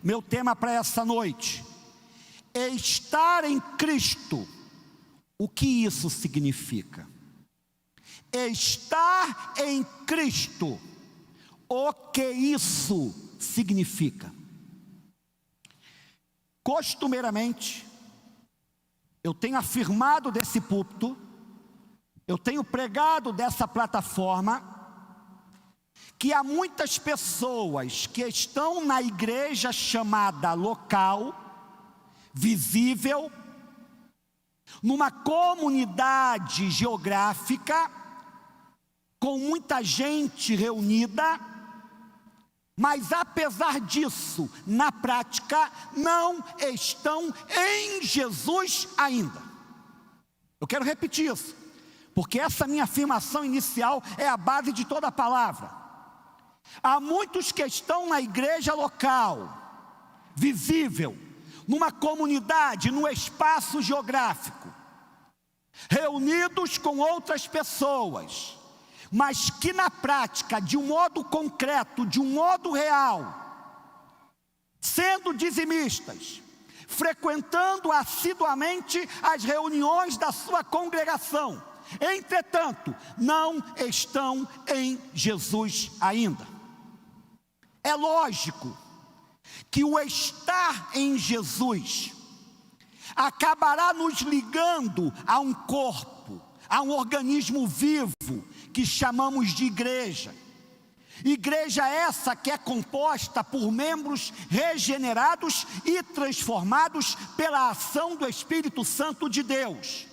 Meu tema para essa noite é estar em Cristo. O que isso significa? Estar em Cristo. O que isso significa? Costumeiramente, eu tenho afirmado desse púlpito, eu tenho pregado dessa plataforma, que há muitas pessoas que estão na igreja chamada local, visível, numa comunidade geográfica, com muita gente reunida, mas apesar disso, na prática, não estão em Jesus ainda. Eu quero repetir isso, porque essa minha afirmação inicial é a base de toda a palavra. Há muitos que estão na igreja local, visível, numa comunidade, num espaço geográfico, reunidos com outras pessoas, mas que na prática, de um modo concreto, de um modo real, sendo dizimistas, frequentando assiduamente as reuniões da sua congregação, entretanto, não estão em Jesus ainda. É lógico que o estar em Jesus acabará nos ligando a um corpo, a um organismo vivo, que chamamos de igreja. Igreja essa que é composta por membros regenerados e transformados pela ação do Espírito Santo de Deus.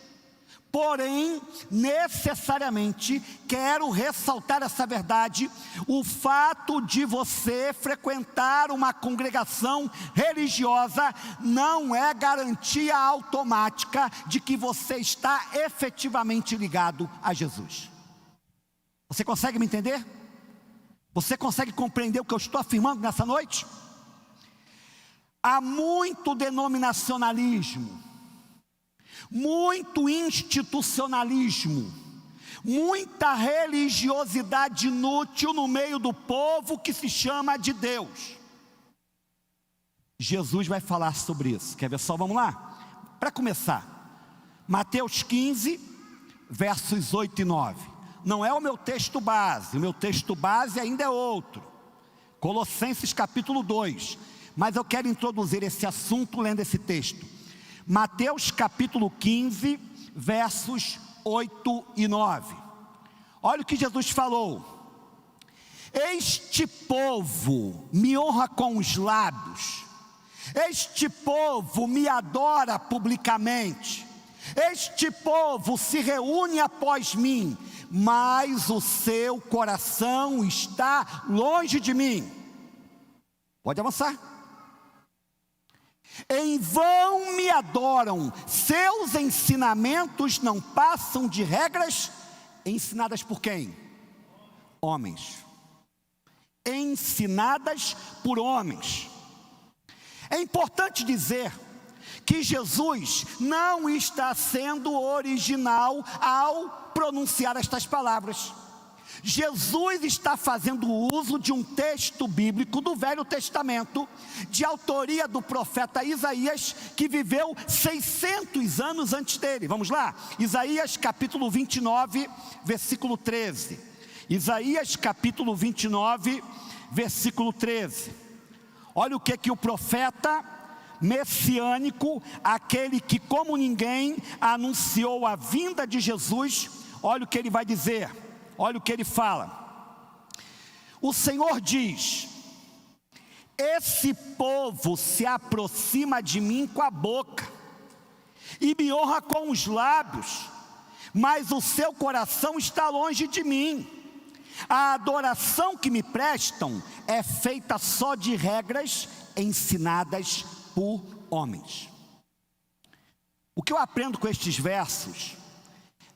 Porém, necessariamente, quero ressaltar essa verdade: o fato de você frequentar uma congregação religiosa não é garantia automática de que você está efetivamente ligado a Jesus. Você consegue me entender? Você consegue compreender o que eu estou afirmando nessa noite? Há muito denominacionalismo, muito institucionalismo, muita religiosidade inútil no meio do povo que se chama de Deus. Jesus vai falar sobre isso. Quer ver só? Vamos lá? Para começar, Mateus 15, versos 8 e 9. Não é o meu texto base, o meu texto base ainda é outro. Colossenses capítulo 2. Mas eu quero introduzir esse assunto lendo esse texto. Mateus capítulo 15, versos 8 e 9. Olha o que Jesus falou: este povo me honra com os lábios, este povo me adora publicamente, este povo se reúne após mim, mas o seu coração está longe de mim. Pode avançar. Em vão me adoram, seus ensinamentos não passam de regras ensinadas por quem? Homens. Ensinadas por homens. É importante dizer que Jesus não está sendo original ao pronunciar estas palavras. Jesus está fazendo uso de um texto bíblico do Velho Testamento, de autoria do profeta Isaías, que viveu 600 anos antes dele. Vamos lá? Isaías capítulo 29, versículo 13. Isaías capítulo 29, versículo 13. Olha o que o profeta messiânico, aquele que como ninguém anunciou a vinda de Jesus, olha o que ele vai dizer. Olha o que ele fala. O Senhor diz: esse povo se aproxima de mim com a boca e me honra com os lábios, mas o seu coração está longe de mim. A adoração que me prestam é feita só de regras ensinadas por homens. O que eu aprendo com estes versos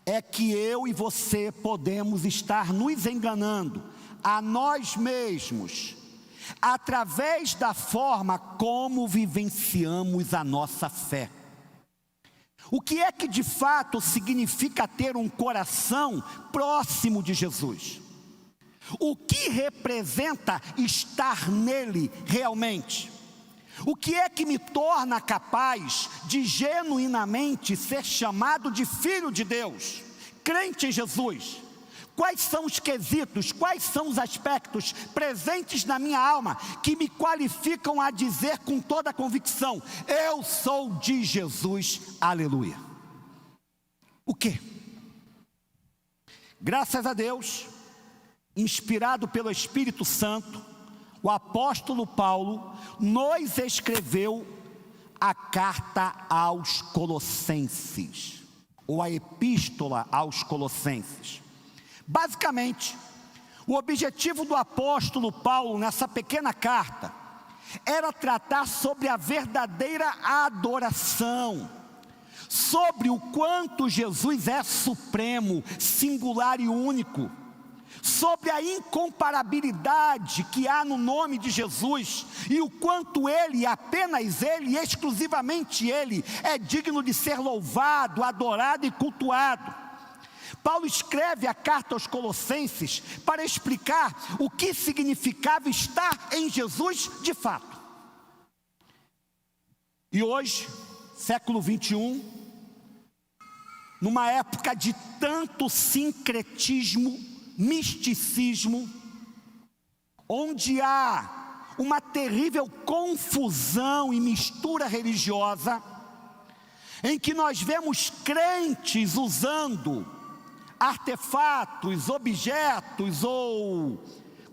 é que eu e você podemos estar nos enganando a nós mesmos, através da forma como vivenciamos a nossa fé. O que é que de fato significa ter um coração próximo de Jesus? O que representa estar nele realmente? O que é que me torna capaz de genuinamente ser chamado de filho de Deus, crente em Jesus? Quais são os quesitos, quais são os aspectos presentes na minha alma que me qualificam a dizer com toda a convicção: eu sou de Jesus, aleluia? O quê? Graças a Deus, inspirado pelo Espírito Santo, o apóstolo Paulo nos escreveu a carta aos Colossenses, ou a epístola aos Colossenses. Basicamente, o objetivo do apóstolo Paulo nessa pequena carta era tratar sobre a verdadeira adoração, sobre o quanto Jesus é supremo, singular e único, sobre a incomparabilidade que há no nome de Jesus e o quanto Ele, apenas Ele, e exclusivamente Ele, é digno de ser louvado, adorado e cultuado. Paulo escreve a carta aos Colossenses para explicar o que significava estar em Jesus de fato. E hoje, século 21, numa época de tanto sincretismo, misticismo, onde há uma terrível confusão e mistura religiosa, em que nós vemos crentes usando artefatos, objetos ou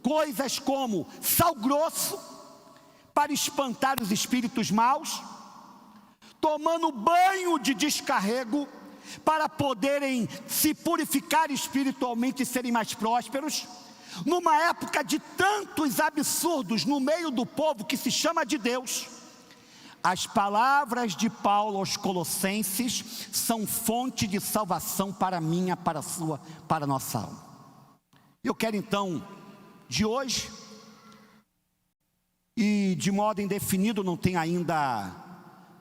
coisas como sal grosso para espantar os espíritos maus, tomando banho de descarrego para poderem se purificar espiritualmente e serem mais prósperos, numa época de tantos absurdos no meio do povo que se chama de Deus. As palavras de Paulo aos Colossenses são fonte de salvação para a minha, para a sua, para a nossa alma. Eu quero então, de hoje, e de modo indefinido, não tem ainda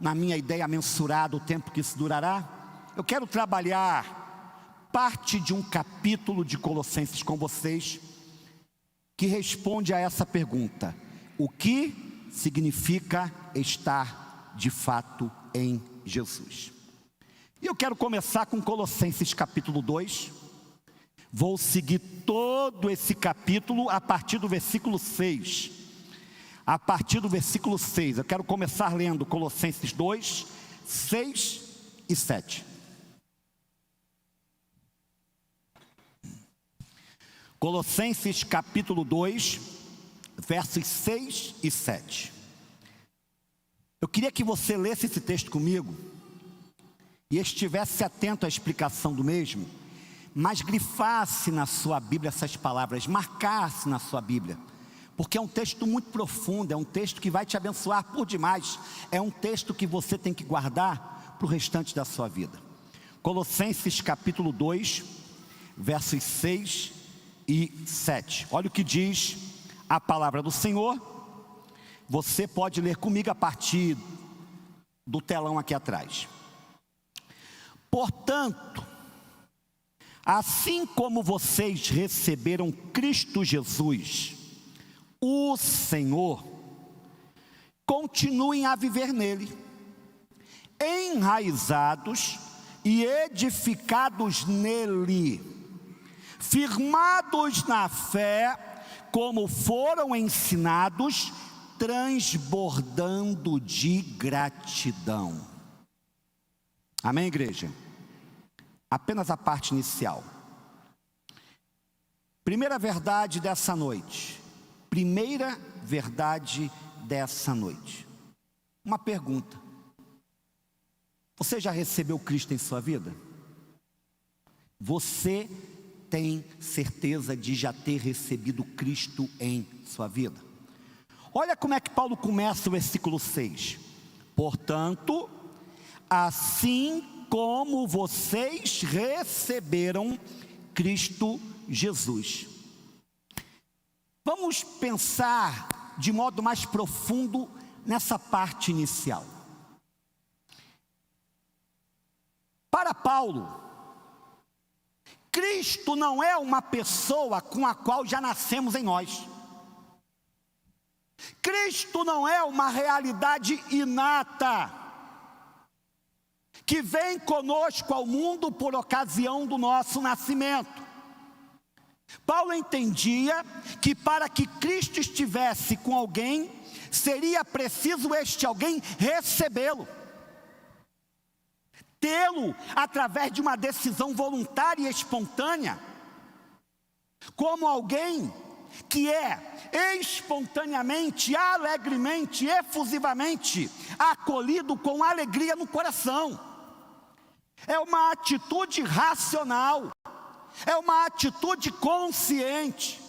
na minha ideia mensurado o tempo que isso durará, eu quero trabalhar parte de um capítulo de Colossenses com vocês, que responde a essa pergunta: o que significa estar de fato em Jesus? E eu quero começar com Colossenses capítulo 2, vou seguir todo esse capítulo a partir do versículo 6. A partir do versículo 6, eu quero começar lendo Colossenses 2, 6 e 7. Colossenses capítulo 2, versos 6 e 7. Eu queria que você lesse esse texto comigo e estivesse atento à explicação do mesmo, mas grifasse na sua Bíblia essas palavras, marcasse na sua Bíblia, porque é um texto muito profundo, é um texto que vai te abençoar por demais, é um texto que você tem que guardar para o restante da sua vida. Colossenses capítulo 2, versos 6 e 7. Olha o que diz a palavra do Senhor. Você pode ler comigo a partir do telão aqui atrás. Portanto, assim como vocês receberam Cristo Jesus, o Senhor, continuem a viver nele, enraizados e edificados nele, firmados na fé, como foram ensinados, transbordando de gratidão. Amém, igreja? Apenas a parte inicial. Primeira verdade dessa noite. Primeira verdade dessa noite. Uma pergunta: você já recebeu Cristo em sua vida? Você tem certeza de já ter recebido Cristo em sua vida? Olha como é que Paulo começa o versículo 6. Portanto, assim como vocês receberam Cristo Jesus. Vamos pensar de modo mais profundo nessa parte inicial. Para Paulo, Cristo não é uma pessoa com a qual já nascemos em nós. Cristo não é uma realidade inata, que vem conosco ao mundo por ocasião do nosso nascimento. Paulo entendia que para que Cristo estivesse com alguém, seria preciso este alguém recebê-lo, tê-lo através de uma decisão voluntária e espontânea, como alguém que é espontaneamente, alegremente, efusivamente acolhido com alegria no coração. É uma atitude racional, é uma atitude consciente,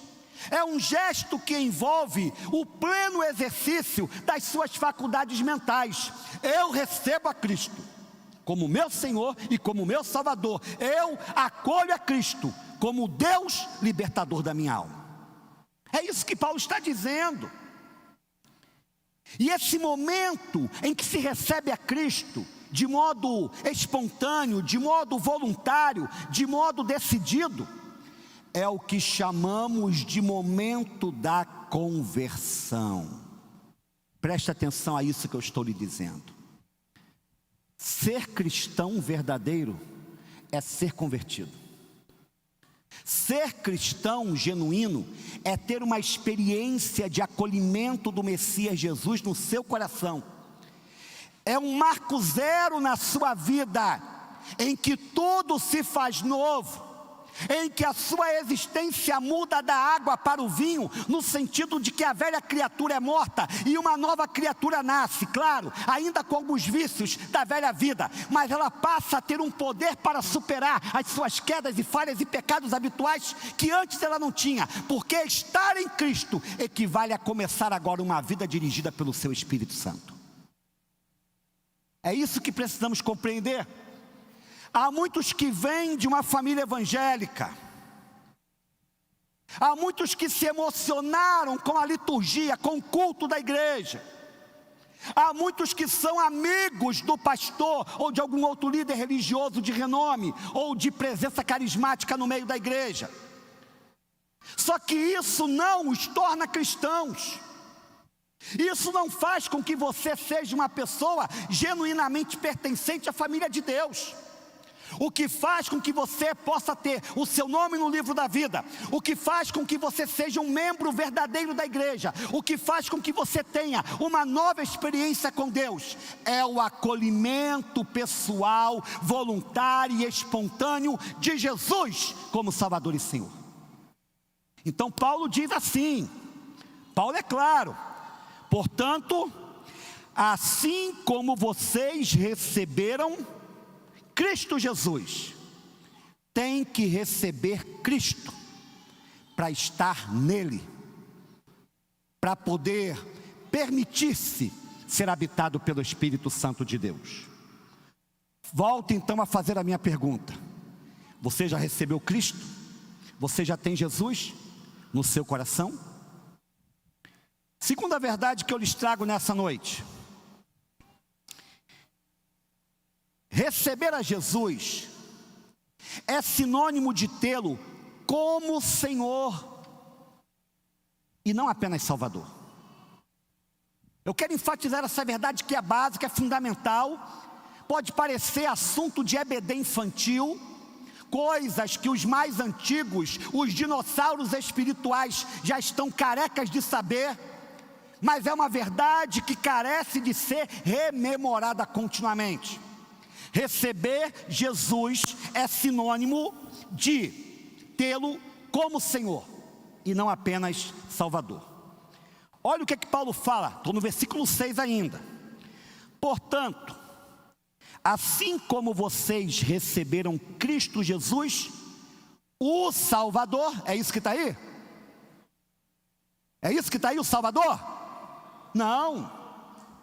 é um gesto que envolve o pleno exercício das suas faculdades mentais. Eu recebo a Cristo como meu Senhor e como meu Salvador. Eu acolho a Cristo como Deus libertador da minha alma. É isso que Paulo está dizendo. E esse momento em que se recebe a Cristo de modo espontâneo, de modo voluntário, de modo decidido, é o que chamamos de momento da conversão. Preste atenção a isso que eu estou lhe dizendo. Ser cristão verdadeiro é ser convertido. Ser cristão genuíno é ter uma experiência de acolhimento do Messias Jesus no seu coração. É um marco zero na sua vida, em que tudo se faz novo, em que a sua existência muda da água para o vinho, no sentido de que a velha criatura é morta e uma nova criatura nasce, claro, ainda com alguns vícios da velha vida, mas ela passa a ter um poder para superar as suas quedas e falhas e pecados habituais que antes ela não tinha, porque estar em Cristo equivale a começar agora uma vida dirigida pelo seu Espírito Santo. É isso que precisamos compreender. Há muitos que vêm de uma família evangélica, há muitos que se emocionaram com a liturgia, com o culto da igreja, há muitos que são amigos do pastor ou de algum outro líder religioso de renome ou de presença carismática no meio da igreja. Só que isso não os torna cristãos. Isso não faz com que você seja uma pessoa genuinamente pertencente à família de Deus. O que faz com que você possa ter o seu nome no livro da vida, o que faz com que você seja um membro verdadeiro da igreja, o que faz com que você tenha uma nova experiência com Deus, é o acolhimento pessoal, voluntário e espontâneo de Jesus como Salvador e Senhor. Então Paulo diz assim, Paulo é claro: portanto, assim como vocês receberam Cristo Jesus, tem que receber Cristo para estar nele, para poder permitir-se ser habitado pelo Espírito Santo de Deus. Volto então a fazer a minha pergunta: você já recebeu Cristo? Você já tem Jesus no seu coração? Segunda verdade que eu lhes trago nessa noite: receber a Jesus é sinônimo de tê-lo como Senhor e não apenas Salvador. Eu quero enfatizar essa verdade que é básica, é fundamental. Pode parecer assunto de EBD infantil, coisas que os mais antigos, os dinossauros espirituais, já estão carecas de saber, mas é uma verdade que carece de ser rememorada continuamente. Receber Jesus é sinônimo de tê-lo como Senhor e não apenas Salvador. Olha o que Paulo fala, estou no versículo 6 ainda. Portanto, assim como vocês receberam Cristo Jesus, o Salvador, é isso que está aí? É isso que está aí, o Salvador? Não,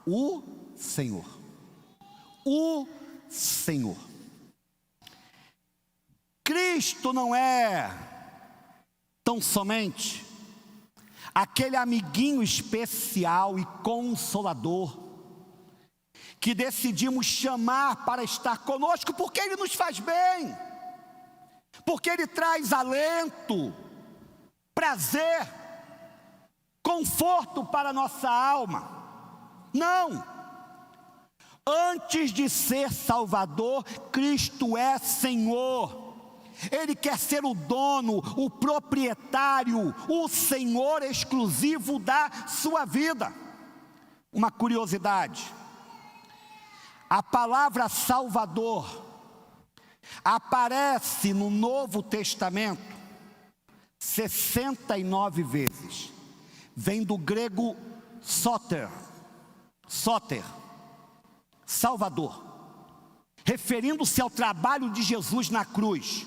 o Senhor. O Senhor. Cristo não é tão somente aquele amiguinho especial e consolador que decidimos chamar para estar conosco porque Ele nos faz bem, porque Ele traz alento, prazer, conforto para a nossa alma. Não. Antes de ser Salvador, Cristo é Senhor. Ele quer ser o dono, o proprietário, o Senhor exclusivo da sua vida. Uma curiosidade: a palavra Salvador aparece no Novo Testamento 69 vezes. Vem do grego soter, Salvador, referindo-se ao trabalho de Jesus na cruz.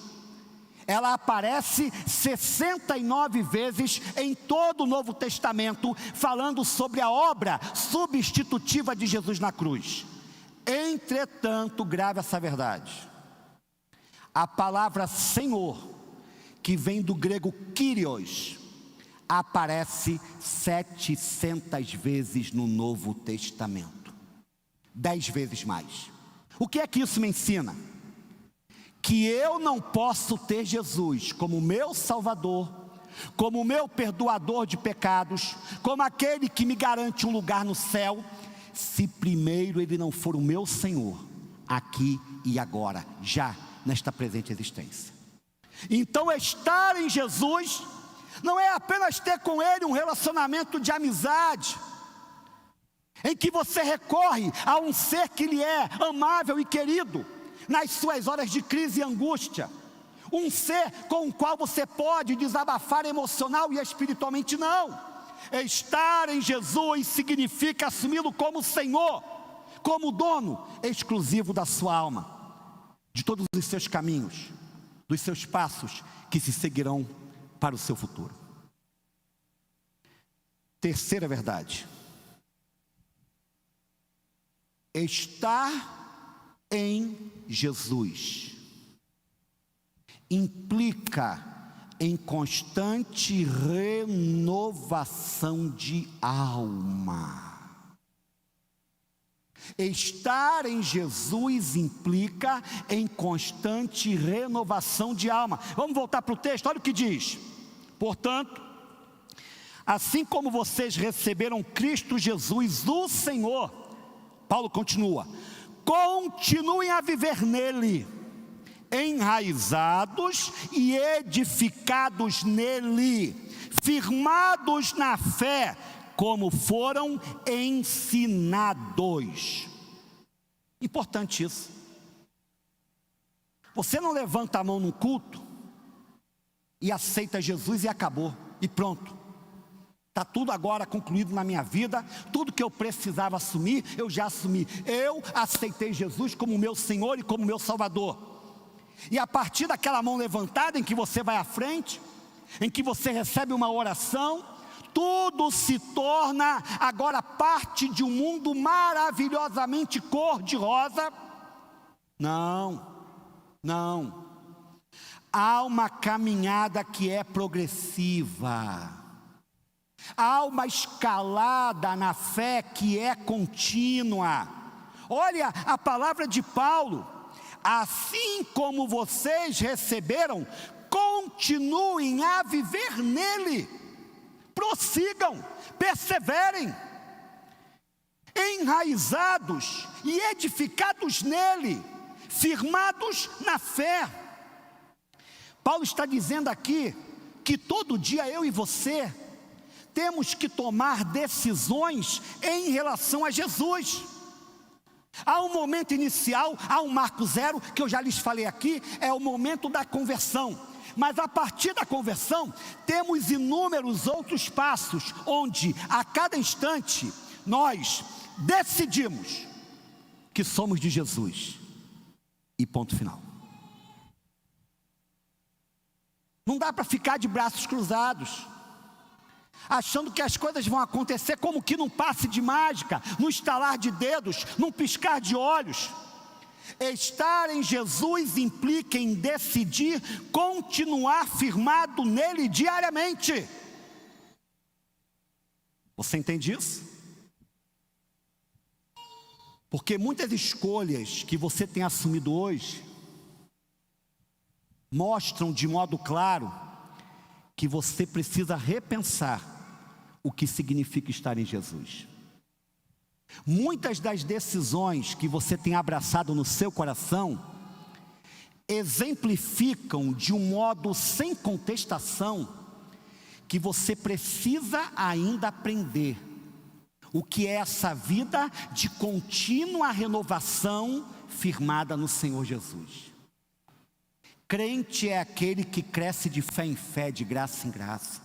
Ela aparece 69 vezes em todo o Novo Testamento, falando sobre a obra substitutiva de Jesus na cruz. Entretanto, grave essa verdade: a palavra Senhor, que vem do grego Kyrios, aparece 700 vezes no Novo Testamento, 10 vezes mais. O que é que isso me ensina? Que eu não posso ter Jesus como meu Salvador, como meu perdoador de pecados, como aquele que me garante um lugar no céu, se primeiro Ele não for o meu Senhor, aqui e agora, já nesta presente existência. Então, estar em Jesus não é apenas ter com Ele um relacionamento de amizade, em que você recorre a um ser que lhe é amável e querido nas suas horas de crise e angústia, um ser com o qual você pode desabafar emocional e espiritualmente. Não. Estar em Jesus significa assumi-lo como Senhor, como dono exclusivo da sua alma, de todos os seus caminhos, dos seus passos que se seguirão para o seu futuro. Terceira verdade: estar em Jesus implica em constante renovação de alma. Estar em Jesus implica em constante renovação de alma. Vamos voltar para o texto, olha o que diz: portanto, assim como vocês receberam Cristo Jesus, o Senhor, Paulo continua, continuem a viver nele, enraizados e edificados nele, firmados na fé, como foram ensinados. Importante isso. Você não levanta a mão num culto e aceita Jesus e acabou, e pronto. Está tudo agora concluído na minha vida, tudo que eu precisava assumir, eu já assumi. Eu aceitei Jesus como meu Senhor e como meu Salvador. E a partir daquela mão levantada em que você vai à frente, em que você recebe uma oração, tudo se torna agora parte de um mundo maravilhosamente cor-de-rosa. Não. Há uma caminhada que é progressiva. Há uma escalada na fé que é contínua. Olha a palavra de Paulo: assim como vocês receberam, continuem a viver nele. Prossigam, perseverem, enraizados e edificados nele, firmados na fé. Paulo está dizendo aqui que todo dia eu e você temos que tomar decisões em relação a Jesus. Há um momento inicial, há um marco zero, que eu já lhes falei aqui, é o momento da conversão. Mas a partir da conversão, temos inúmeros outros passos, onde a cada instante, nós decidimos que somos de Jesus. E ponto final. Não dá para ficar de braços cruzados, achando que as coisas vão acontecer como que num passe de mágica, num estalar de dedos, num piscar de olhos. Estar em Jesus implica em decidir continuar firmado nele diariamente. Você entende isso? Porque muitas escolhas que você tem assumido hoje mostram de modo claro que você precisa repensar o que significa estar em Jesus. Muitas das decisões que você tem abraçado no seu coração exemplificam de um modo sem contestação que você precisa ainda aprender o que é essa vida de contínua renovação firmada no Senhor Jesus. Crente é aquele que cresce de fé em fé, de graça em graça.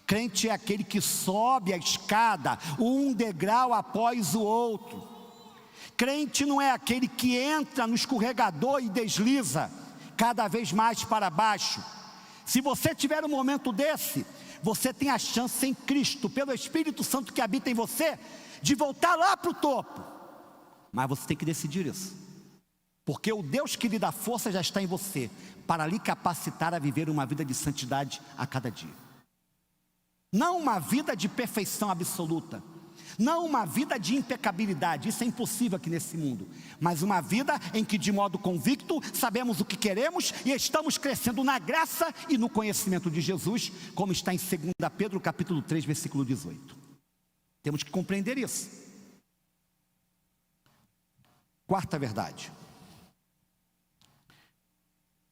Crente é aquele que sobe a escada um degrau após o outro. Crente não é aquele que entra no escorregador e desliza cada vez mais para baixo. Se você tiver um momento desse, você tem a chance em Cristo, pelo Espírito Santo que habita em você, de voltar lá para o topo. Mas você tem que decidir isso, porque o Deus que lhe dá força já está em você, para lhe capacitar a viver uma vida de santidade a cada dia. Não uma vida de perfeição absoluta, não uma vida de impecabilidade, isso é impossível aqui nesse mundo, mas uma vida em que de modo convicto sabemos o que queremos e estamos crescendo na graça e no conhecimento de Jesus, como está em 2 Pedro capítulo 3, versículo 18. Temos que compreender isso. Quarta verdade: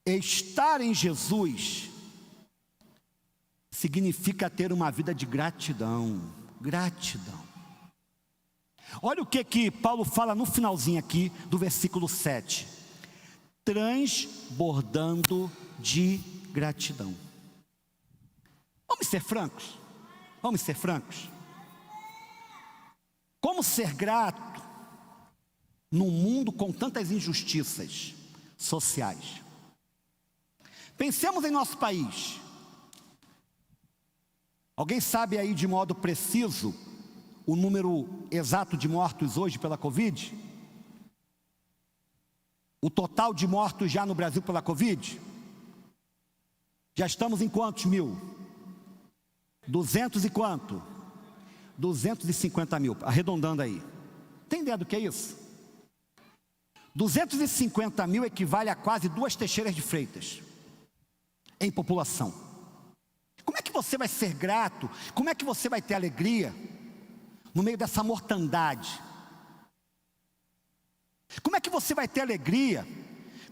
estar em Jesus significa ter uma vida de gratidão. Gratidão. Olha o que Paulo fala no finalzinho aqui do versículo 7. Transbordando de gratidão. Vamos ser francos? Vamos ser francos? Como ser grato num mundo com tantas injustiças sociais? Pensemos em nosso país. Alguém sabe aí de modo preciso o número exato de mortos hoje pela Covid? O total de mortos já no Brasil pela Covid? Já estamos em quantos mil? 200 e quanto? 250 mil, arredondando aí. Tem ideia do que é isso? 250 mil equivale a quase 2 Teixeiras de Freitas em população. Como é que você vai ser grato? Como é que você vai ter alegria no meio dessa mortandade? Como é que você vai ter alegria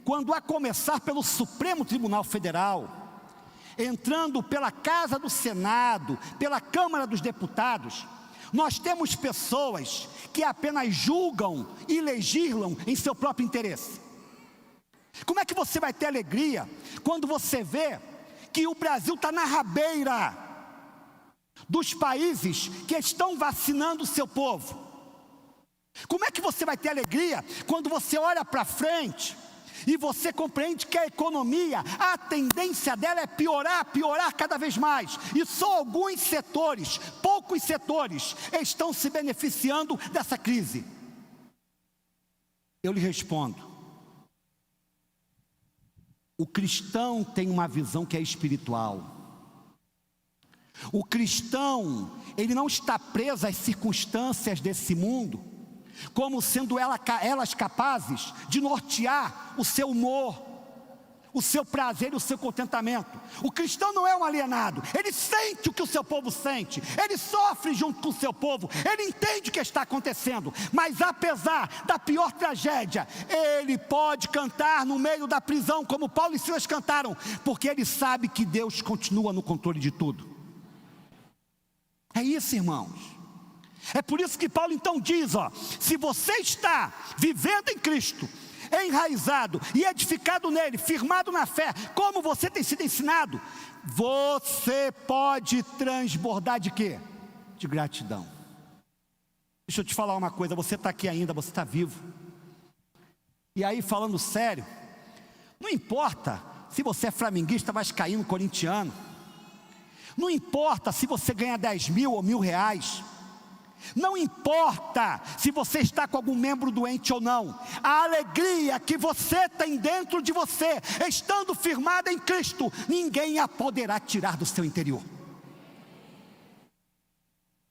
quando, a começar pelo Supremo Tribunal Federal, entrando pela Casa do Senado, pela Câmara dos Deputados, nós temos pessoas que apenas julgam e legislam em seu próprio interesse? Como é que você vai ter alegria quando você vê que o Brasil está na rabeira dos países que estão vacinando o seu povo? Como é que você vai ter alegria quando você olha para frente e você compreende que a economia, a tendência dela é piorar, piorar cada vez mais, e só alguns setores, poucos setores, estão se beneficiando dessa crise? Eu lhe respondo: o cristão tem uma visão que é espiritual. O cristão, ele não está preso às circunstâncias desse mundo, como sendo elas capazes de nortear o seu humor, o seu prazer e o seu contentamento. O cristão não é um alienado, ele sente o que o seu povo sente, ele sofre junto com o seu povo, ele entende o que está acontecendo, mas apesar da pior tragédia, ele pode cantar no meio da prisão, como Paulo e Silas cantaram, porque ele sabe que Deus continua no controle de tudo. É isso, irmãos. É por isso que Paulo então diz, se você está vivendo em Cristo, enraizado e edificado nele, firmado na fé, como você tem sido ensinado, você pode transbordar de quê? De gratidão. Deixa eu te falar uma coisa, você está aqui ainda, você está vivo. E aí, falando sério, não importa se você é flamenguista, vascaíno, corintiano, não importa se você ganha 10 mil ou R$1.000, não importa se você está com algum membro doente ou não, a alegria que você tem dentro de você, estando firmada em Cristo, ninguém a poderá tirar do seu interior.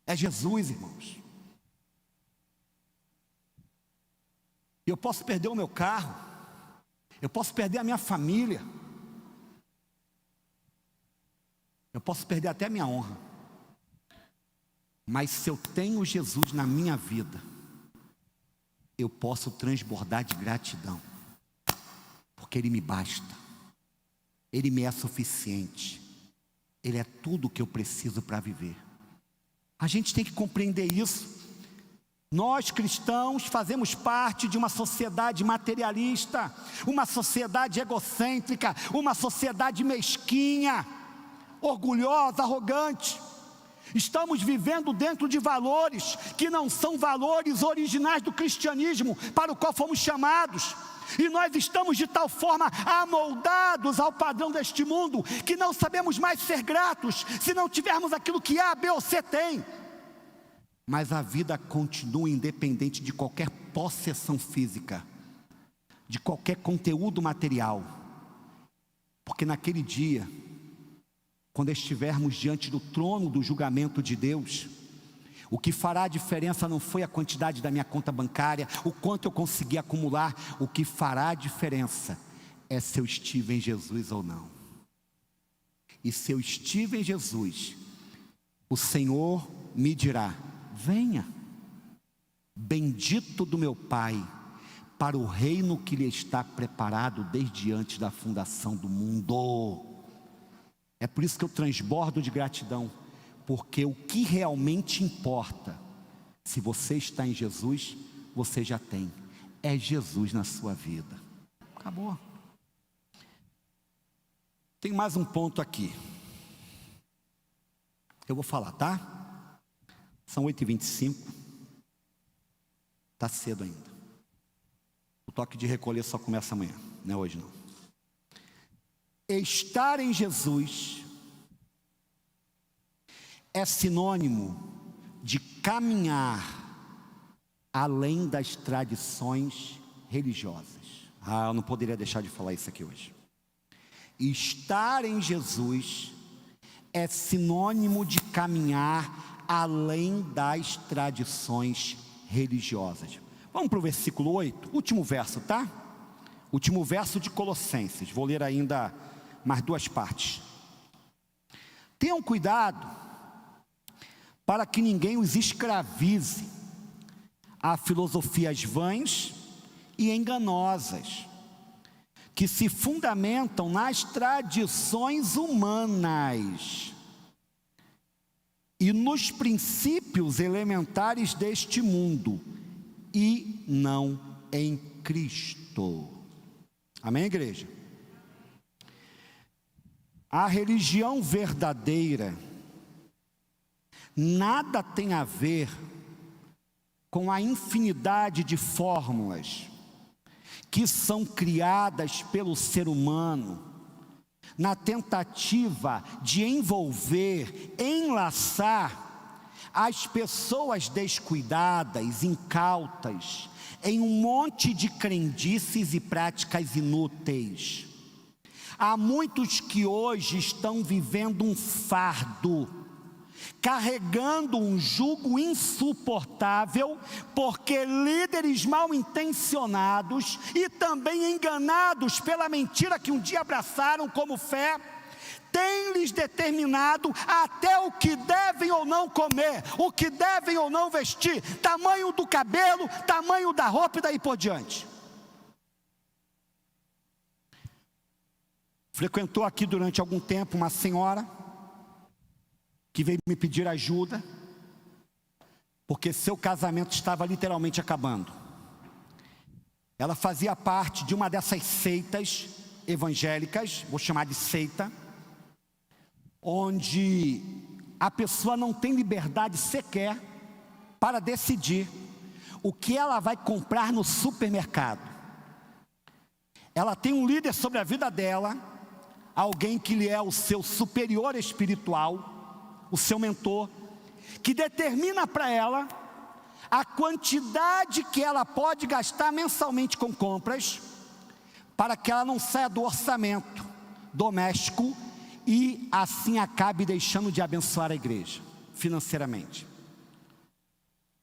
É Jesus, irmãos. Eu posso perder o meu carro, eu posso perder a minha família, eu posso perder até a minha honra, Mas se eu tenho Jesus na minha vida, eu posso transbordar de gratidão, porque Ele me basta, Ele me é suficiente, Ele é tudo o que eu preciso para viver. A gente tem que compreender isso. Nós cristãos fazemos parte de uma sociedade materialista, uma sociedade egocêntrica, uma sociedade mesquinha, orgulhosa, arrogante. Estamos vivendo dentro de valores que não são valores originais do cristianismo para o qual fomos chamados. E nós estamos de tal forma amoldados ao padrão deste mundo que não sabemos mais ser gratos se não tivermos aquilo que A, B ou C tem. Mas a vida continua independente de qualquer possessão física, de qualquer conteúdo material. Porque naquele dia, quando estivermos diante do trono do julgamento de Deus, o que fará a diferença não foi a quantidade da minha conta bancária, o quanto eu consegui acumular. O que fará a diferença é se eu estive em Jesus ou não. E se eu estive em Jesus, o Senhor me dirá: venha, bendito do meu Pai, para o reino que lhe está preparado desde antes da fundação do mundo. É por isso que eu transbordo de gratidão, porque o que realmente importa, se você está em Jesus, você já tem, é Jesus na sua vida. Acabou. Tem mais um ponto aqui, eu vou falar, tá? São 8h25, está cedo ainda. O toque de recolher só começa amanhã, não é hoje não. Estar em Jesus é sinônimo de caminhar além das tradições religiosas. Eu não poderia deixar de falar isso aqui hoje. Estar em Jesus é sinônimo de caminhar além das tradições religiosas. Vamos para o versículo 8, último verso, tá? Último verso de Colossenses, vou ler ainda mais duas partes. Tenham cuidado para que ninguém os escravize a filosofias vãs e enganosas, que se fundamentam nas tradições humanas e nos princípios elementares deste mundo, e não em Cristo. Amém, igreja? A religião verdadeira nada tem a ver com a infinidade de fórmulas que são criadas pelo ser humano na tentativa de envolver, enlaçar as pessoas descuidadas, incautas, em um monte de crendices e práticas inúteis. Há muitos que hoje estão vivendo um fardo, carregando um jugo insuportável, porque líderes mal intencionados e também enganados pela mentira que um dia abraçaram como fé, têm lhes determinado até o que devem ou não comer, o que devem ou não vestir, tamanho do cabelo, tamanho da roupa e daí por diante. Frequentou aqui durante algum tempo uma senhora que veio me pedir ajuda, porque seu casamento estava literalmente acabando. Ela fazia parte de uma dessas seitas evangélicas, vou chamar de seita, onde a pessoa não tem liberdade sequer para decidir o que ela vai comprar no supermercado. Ela tem um líder sobre a vida dela, alguém que lhe é o seu superior espiritual, o seu mentor, que determina para ela a quantidade que ela pode gastar mensalmente com compras, para que ela não saia do orçamento doméstico e assim acabe deixando de abençoar a igreja financeiramente.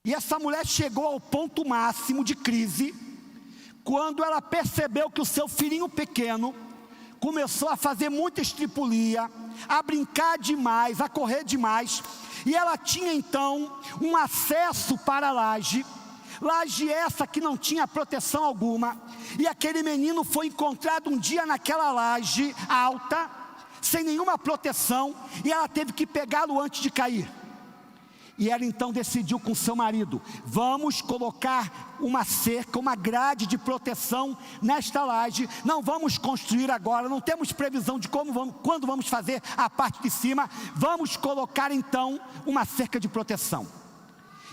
E essa mulher chegou ao ponto máximo de crise quando ela percebeu que o seu filhinho pequeno começou a fazer muita estripulia, a brincar demais, a correr demais, E ela tinha então um acesso para a laje essa que não tinha proteção alguma. E aquele menino foi encontrado um dia naquela laje alta, sem nenhuma proteção, e ela teve que pegá-lo antes de cair. E ela então decidiu com seu marido: vamos colocar uma cerca, uma grade de proteção nesta laje. Não vamos construir agora, não temos previsão de quando vamos fazer a parte de cima. Vamos colocar então uma cerca de proteção.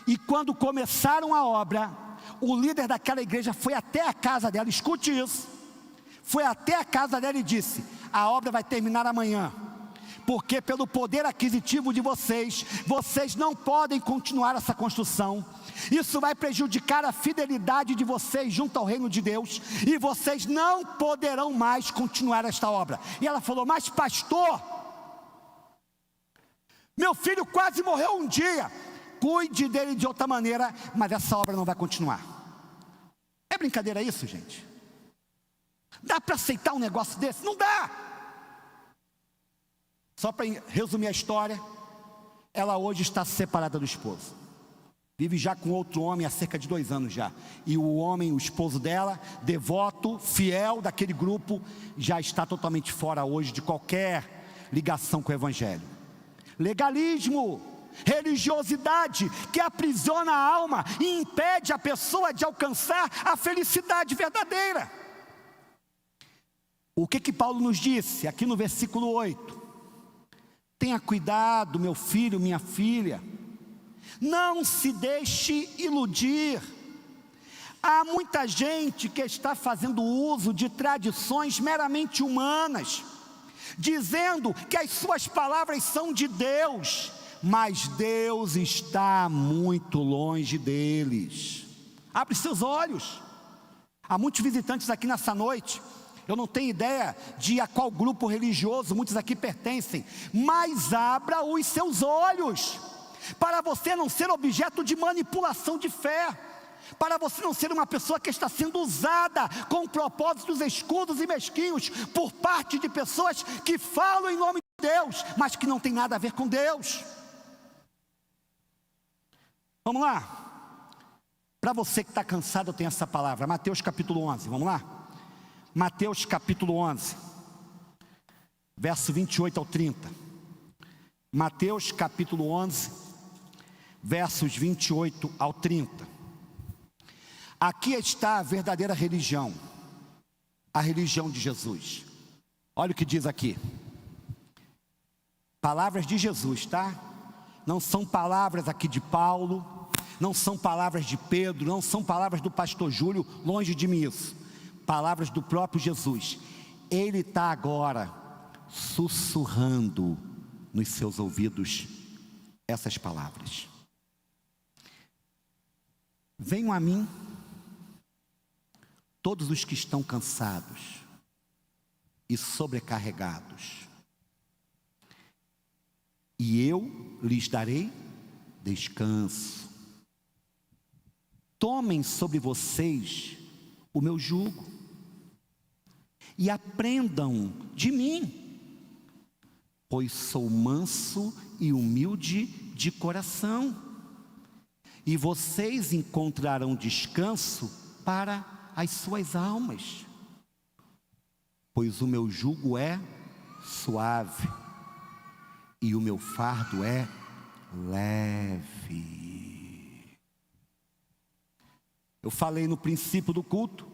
E quando começaram a obra, o líder daquela igreja foi até a casa dela, escute isso, foi até a casa dela e disse: a obra vai terminar amanhã, porque pelo poder aquisitivo de vocês não podem continuar essa construção. Isso vai prejudicar a fidelidade de vocês junto ao reino de Deus, e vocês não poderão mais continuar esta obra. E ela falou: mas pastor, meu filho quase morreu um dia, cuide dele de outra maneira, mas essa obra não vai continuar. É brincadeira isso, gente? Dá para aceitar um negócio desse? Não dá. Só para resumir a história, ela hoje está separada do esposo, vive já com outro homem há cerca de 2 anos já. E o homem, o esposo dela, devoto, fiel daquele grupo, já está totalmente fora hoje de qualquer ligação com o evangelho. Legalismo, religiosidade que aprisiona a alma e impede a pessoa de alcançar a felicidade verdadeira. O que Paulo nos disse aqui no versículo 8? Tenha cuidado, meu filho, minha filha, não se deixe iludir. Há muita gente que está fazendo uso de tradições meramente humanas, dizendo que as suas palavras são de Deus, mas Deus está muito longe deles. Abre seus olhos. Há muitos visitantes aqui nessa noite. Eu não tenho ideia de a qual grupo religioso muitos aqui pertencem, mas abra os seus olhos, para você não ser objeto de manipulação de fé, para você não ser uma pessoa que está sendo usada com propósitos escusos e mesquinhos, por parte de pessoas que falam em nome de Deus, mas que não tem nada a ver com Deus. Vamos lá, para você que está cansado, eu tenho essa palavra, Mateus capítulo 11, vamos lá? Mateus capítulo 11, verso 28 ao 30. Mateus capítulo 11, versos 28 ao 30. Aqui está a verdadeira religião, a religião de Jesus. Olha o que diz aqui. Palavras de Jesus, tá? Não são palavras aqui de Paulo, não são palavras de Pedro, não são palavras do pastor Júlio, longe de mim isso. Palavras do próprio Jesus. Ele está agora sussurrando nos seus ouvidos essas palavras: venham a mim todos os que estão cansados e sobrecarregados, e eu lhes darei descanso. Tomem sobre vocês o meu jugo e aprendam de mim, pois sou manso e humilde de coração, e vocês encontrarão descanso para as suas almas, pois o meu jugo é suave e o meu fardo é leve. Eu falei no princípio do culto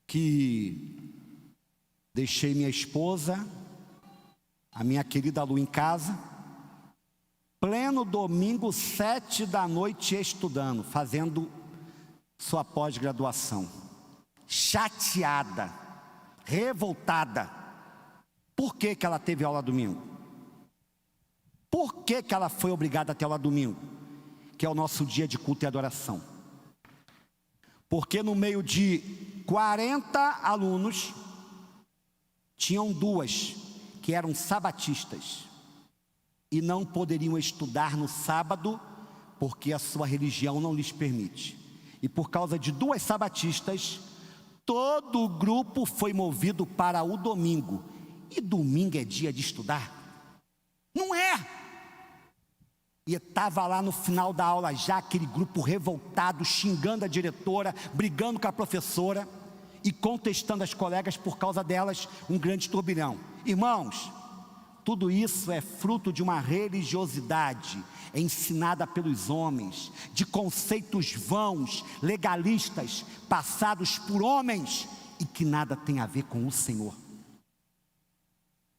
que deixei minha esposa, a minha querida Lu, em casa, pleno domingo, 7 da noite, estudando, fazendo sua pós-graduação, chateada, revoltada. Por que ela teve aula domingo? Por que ela foi obrigada a ter aula domingo, que é o nosso dia de culto e adoração? Porque no meio de 40 alunos, tinham 2 que eram sabatistas e não poderiam estudar no sábado, porque a sua religião não lhes permite. E por causa de 2 sabatistas, todo o grupo foi movido para o domingo. E domingo é dia de estudar? Não é. E estava lá no final da aula já aquele grupo revoltado, xingando a diretora, brigando com a professora e contestando as colegas por causa delas, um grande turbilhão. Irmãos, tudo isso é fruto de uma religiosidade ensinada pelos homens, de conceitos vãos, legalistas, passados por homens e que nada tem a ver com o Senhor.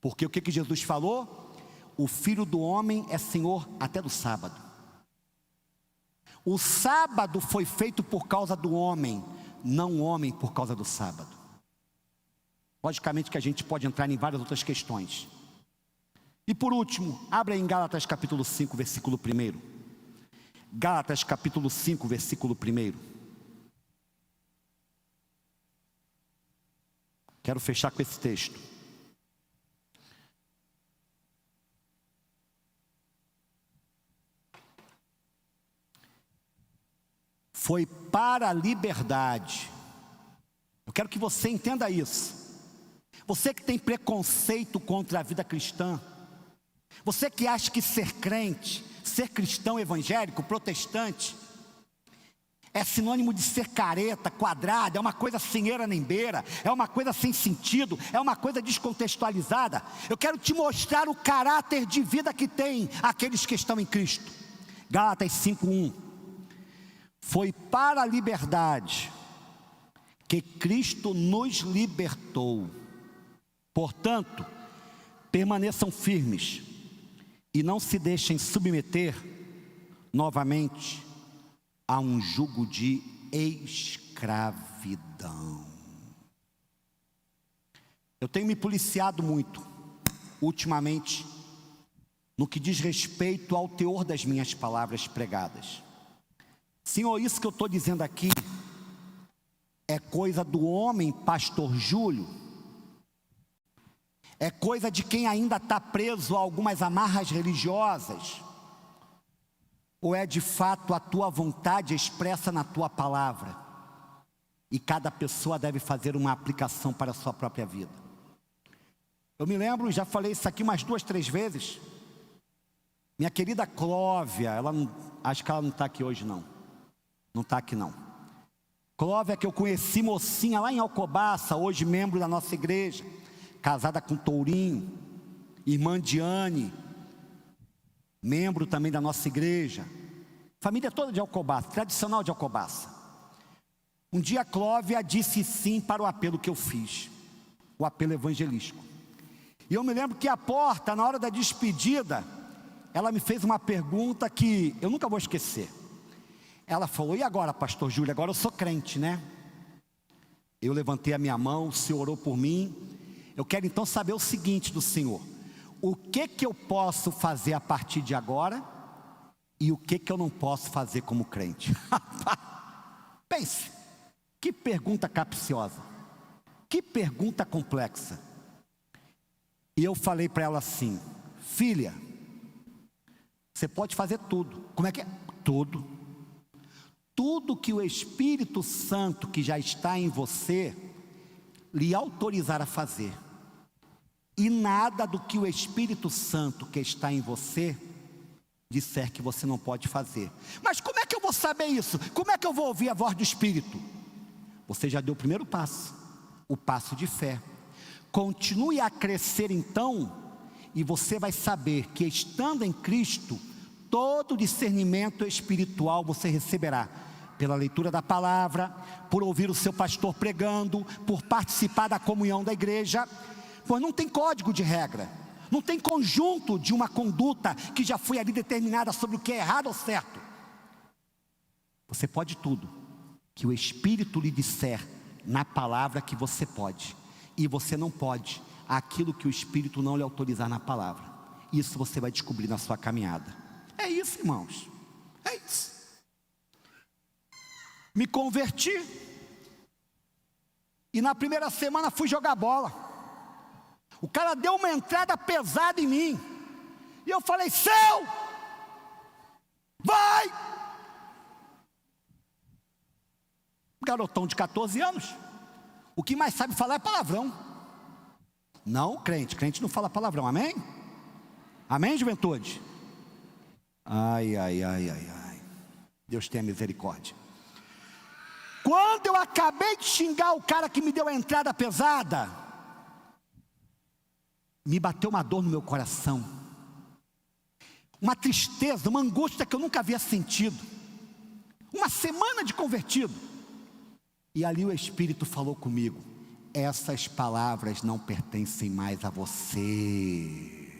Porque o que Jesus falou? O Filho do Homem é Senhor até do sábado. O sábado foi feito por causa do homem, não o homem por causa do sábado. Logicamente que a gente pode entrar em várias outras questões. E por último, abra em Gálatas capítulo 5, versículo 1. Gálatas capítulo 5, versículo 1. Quero fechar com esse texto. Foi para a liberdade. Eu quero que você entenda isso. Você que tem preconceito contra a vida cristã, você que acha que ser crente, ser cristão evangélico, protestante, é sinônimo de ser careta, quadrado, é uma coisa sem eira nem beira, é uma coisa sem sentido, é uma coisa descontextualizada. Eu quero te mostrar o caráter de vida que tem aqueles que estão em Cristo. Gálatas 5:1. Foi para a liberdade que Cristo nos libertou. Portanto, permaneçam firmes e não se deixem submeter novamente a um jugo de escravidão. Eu tenho me policiado muito, ultimamente, no que diz respeito ao teor das minhas palavras pregadas. Senhor, isso que eu estou dizendo aqui é coisa do homem pastor Júlio? É coisa de quem ainda está preso a algumas amarras religiosas? Ou é de fato a tua vontade expressa na tua palavra? E cada pessoa deve fazer uma aplicação para a sua própria vida. Eu me lembro, já falei isso aqui umas 2, 3 vezes. Minha querida Clóvia, acho que ela não está aqui hoje não. Não está aqui não. Clóvia, que eu conheci mocinha lá em Alcobaça, hoje membro da nossa igreja, casada com Tourinho, irmã Diane, membro também da nossa igreja, família toda de Alcobaça, tradicional de Alcobaça. Um dia a Clóvia disse sim para o apelo que eu fiz, o apelo evangelístico. E eu me lembro que à porta, na hora da despedida, ela me fez uma pergunta que eu nunca vou esquecer. Ela falou: e agora, pastor Júlio, agora eu sou crente, né? Eu levantei a minha mão, o Senhor orou por mim. Eu quero então saber o seguinte do Senhor: o que eu posso fazer a partir de agora e o que eu não posso fazer como crente? Pense, que pergunta capciosa, que pergunta complexa. E eu falei para ela assim: filha, você pode fazer tudo. Como é que é? Tudo. Tudo que o Espírito Santo que já está em você lhe autorizar a fazer. E nada do que o Espírito Santo que está em você disser que você não pode fazer. Mas como é que eu vou saber isso? Como é que eu vou ouvir a voz do Espírito? Você já deu o primeiro passo, o passo de fé. Continue a crescer então, e você vai saber que estando em Cristo, todo discernimento espiritual você receberá. Pela leitura da palavra, por ouvir o seu pastor pregando, por participar da comunhão da igreja. Pois não tem código de regra, não tem conjunto de uma conduta que já foi ali determinada sobre o que é errado ou certo. Você pode tudo que o Espírito lhe disser na palavra que você pode, e você não pode aquilo que o Espírito não lhe autorizar na palavra. Isso você vai descobrir na sua caminhada. É isso, irmãos, é isso. Me converti e na primeira semana fui jogar bola. O cara deu uma entrada pesada em mim e eu falei: céu, vai! Garotão de 14 anos, o que mais sabe falar é palavrão. Não, crente não fala palavrão, amém? Amém, juventude? Ai, ai, ai, ai, ai. Deus tenha misericórdia. Quando eu acabei de xingar o cara que me deu a entrada pesada, me bateu uma dor no meu coração, uma tristeza, uma angústia que eu nunca havia sentido. Uma semana de convertido. E ali o Espírito falou comigo: essas palavras não pertencem mais a você.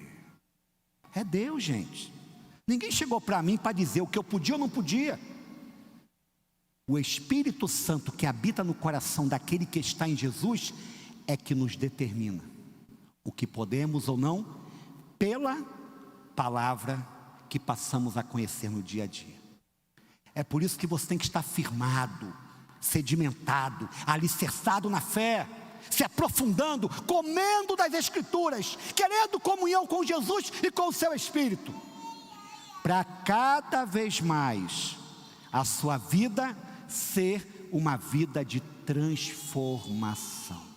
É Deus, gente. Ninguém chegou para mim para dizer o que eu podia ou não podia. O Espírito Santo que habita no coração daquele que está em Jesus é que nos determina o que podemos ou não, pela palavra que passamos a conhecer no dia a dia. É por isso que você tem que estar firmado, sedimentado, alicerçado na fé, se aprofundando, comendo das Escrituras, querendo comunhão com Jesus e com o seu Espírito, para cada vez mais a sua vida ser uma vida de transformação.